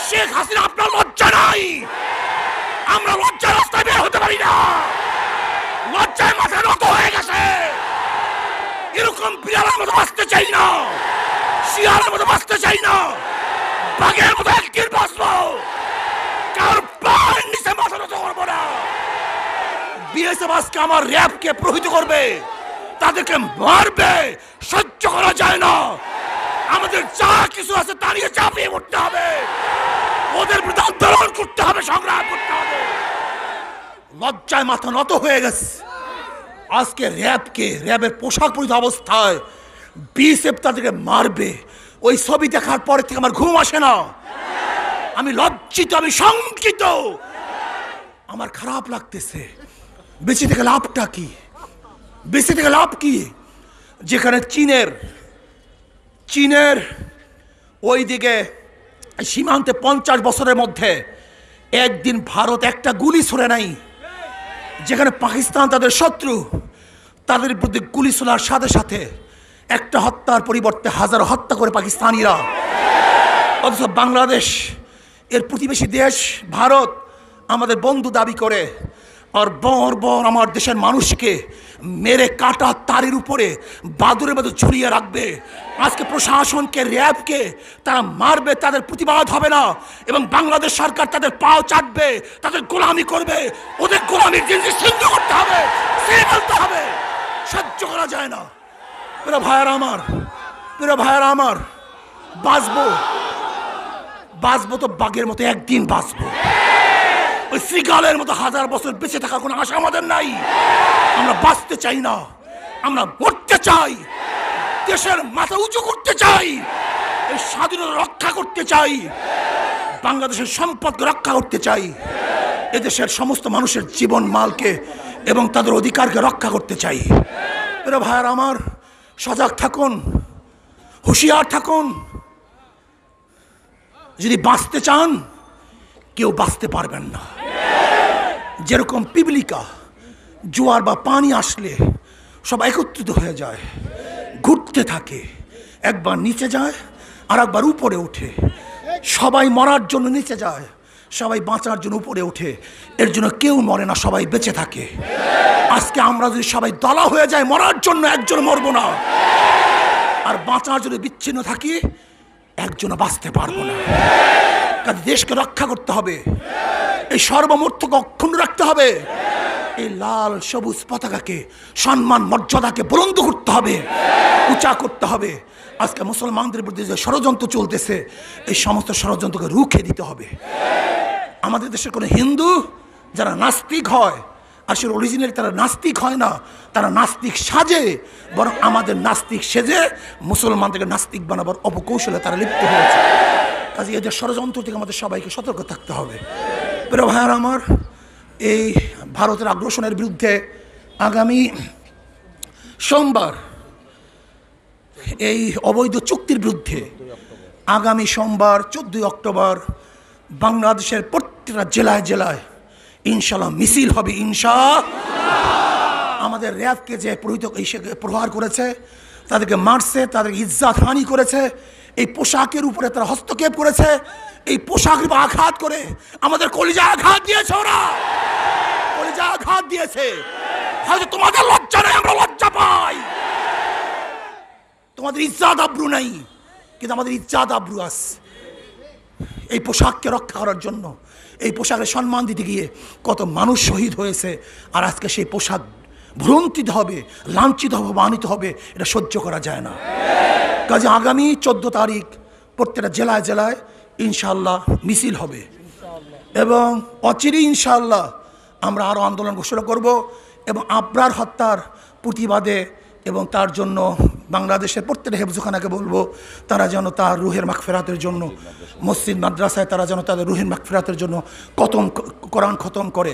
শেখ হাসিনা, আপনার লজ্জা নাই? আমরা লজ্জা রাস্তায় বের হতে পারি না, লজ্জায় মাথা নত হয়ে গেছে। এরকম বিড়ালের মতো বাঁচতে চাই না, শিয়ালের মতো বাঁচতে চাই না, বাঘের মতো একদিন বাঁচবো, কার পায়ের নিচে মাথা নত করবো না। বিএসএফ আজকে আমার র্যাবকে প্রহিত করবে, তাদেরকে মারবে, সহ্য করা যায় না। আমাদের যা কিছু আছে তা নিয়ে চাপিয়ে পড়তে হবে, ওদের বিরুদ্ধে আন্দোলন করতে হবে, সংগ্রাম করতে হবে। লজ্জায় মাথা নত হয়ে গেছে। আজকে র্যাবের পোশাক পরিহিত অবস্থায় বিএসএফ তাদেরকে মারবে, ওই ছবি দেখার পরে থেকে আমার ঘুম আসে না। আমি লজ্জিত, আমি শঙ্কিত, আমার খারাপ লাগতেছে। বেঁচে থেকে লাভটা কি? বেঁচে থেকে লাভ কি? যেখানে চীনের ওই দিকে সীমান্তে 50 বছরের মধ্যে একদিন ভারত একটা গুলি ছুড়ে নাই। যেখানে পাকিস্তান তাদের শত্রু, তাদের প্রতি গুলি ছোড়ার সাথে সাথে একটা হত্যার পরিবর্তে হাজারো হত্যা করে পাকিস্তানিরা। অথচ বাংলাদেশ, এর প্রতিবেশী দেশ ভারত, আমাদের বন্ধু দাবি করে, আর বর আমার দেশের মানুষকে মেরে কাটা তারের উপরে বাদুরের মতো ঝুলিয়ে রাখবে। আজকে প্রশাসনকে, র্যাবকে তারা মারবে, তাদের প্রতিবাদ হবে না, এবং বাংলাদেশ সরকার তাদের পাও চাটবে, তাদের গোলামি করবে। ওদের গোলামির জিনিস সিদ্ধ করতে হবে, বলতে হবে, সহ্য করা যায় না। প্রিয় ভাইয়ারা আমার, বাঁচবো তো বাঘের মতো একদিন বাঁচবো, ওই শ্রীগালের মতো 1000 বছর বেঁচে থাকার কোনো আশা আমাদের নাই। আমরা বাঁচতে চাই না, আমরা মরতে চাই, দেশের মাথা উঁচু করতে চাই, এই স্বাধীনতা রক্ষা করতে চাই, বাংলাদেশের সম্পদকে রক্ষা করতে চাই, এদেশের সমস্ত মানুষের জীবন মালকে এবং তাদের অধিকারকে রক্ষা করতে চাই। প্রিয় ভাইয়ারা আমার, সজাগ থাকুন, হুঁশিয়ার থাকুন। যদি বাঁচতে চান, কেউ বাঁচতে পারবেন না। যেরকম পিপিলিকা জোয়ার বা পানি আসলে সব একত্রিত হয়ে যায়, ঘুরতে থাকে, একবার নিচে যায় আর একবার উপরে ওঠে। সবাই মরার জন্য নিচে যায়, সবাই বাঁচার জন্য উপরে ওঠে। এর জন্য কেউ মরে না, সবাই বেঁচে থাকে। আজকে আমরা যদি সবাই দলা হয়ে যায় মরার জন্য, একজন মরবো না, আর বাঁচার জন্য বিচ্ছিন্ন থাকি, একজনও বাঁচতে পারবো না। কাজে দেশকে রক্ষা করতে হবে, এই সর্বমূর্তকে অক্ষুণ্ণ রাখতে হবে, এই লাল সবুজ পতাকাকে, সম্মান মর্যাদাকে বুলন্দ করতে হবে, উঁচা করতে হবে। আজকে মুসলমানদের বিরুদ্ধে যে ষড়যন্ত্র চলতেছে, এই সমস্ত ষড়যন্ত্রকে রুখে দিতে হবে। আমাদের দেশের কোনো হিন্দু যারা নাস্তিক হয়, আসলে অরিজিনালি তারা নাস্তিক হয় না, তারা নাস্তিক সাজে, বরং আমাদের নাস্তিক সেজে মুসলমানদেরকে নাস্তিক বানাবার অপকৌশলে তারা লিপ্ত হয়েছে। কাজে এদের ষড়যন্ত্র থেকে আমাদের সবাইকে সতর্ক থাকতে হবে। প্রিয় ভাইয়ারা আমার, এই ভারতের আগ্রাসনের বিরুদ্ধে আগামী সোমবার, এই অবৈধ চুক্তির বিরুদ্ধে আগামী সোমবার 14 অক্টোবর বাংলাদেশের প্রত্যেকটা জেলায় জেলায় ইনশাল্লাহ মিছিল হবে। আমাদের র্যাবকে যে প্রহার করেছে, তাদেরকে মারছে, তাদের ইজ্জত হানি করেছে, এই পোশাকের উপরে তারা হস্তক্ষেপ করেছে, এই পোশাকের আঘাত করে আমাদের কলিজা আঘাত দিয়েছে, ওরা কলিজা আঘাত দিয়েছে। হয়তো তোমাদের লজ্জা নেই, আমরা লজ্জা পাই। তোমাদের ইজ্জত আব্রু নাই, কিন্তু আমাদের ইজ্জত আব্রু আছে। এই পোশাককে রক্ষা করার জন্য, এই পোশাকের সম্মান দিতে গিয়ে কত মানুষ শহীদ হয়েছে, আর আজকে সেই পোশাক ভ্রন্তিত হবে, লাঞ্ছিত হবে, মানিত হবে, এটা সহ্য করা যায় না। কাজে আগামী 14 তারিখ প্রত্যেকটা জেলায় জেলায় ইনশাল্লাহ মিছিল হবে, এবং অচিরেই ইনশাল্লাহ আমরা আরও আন্দোলন ঘোষণা করব, এবং আবরার হত্যার প্রতিবাদে এবং তার জন্য বাংলাদেশের প্রত্যেকটা হেফজখানাকে বলবো, তারা যেন তার রুহের মাগফিরাতের জন্য, মসজিদ মাদ্রাসায় তারা যেন তাদের রুহের মাগফিরাতের জন্য কোরআন খতম করে।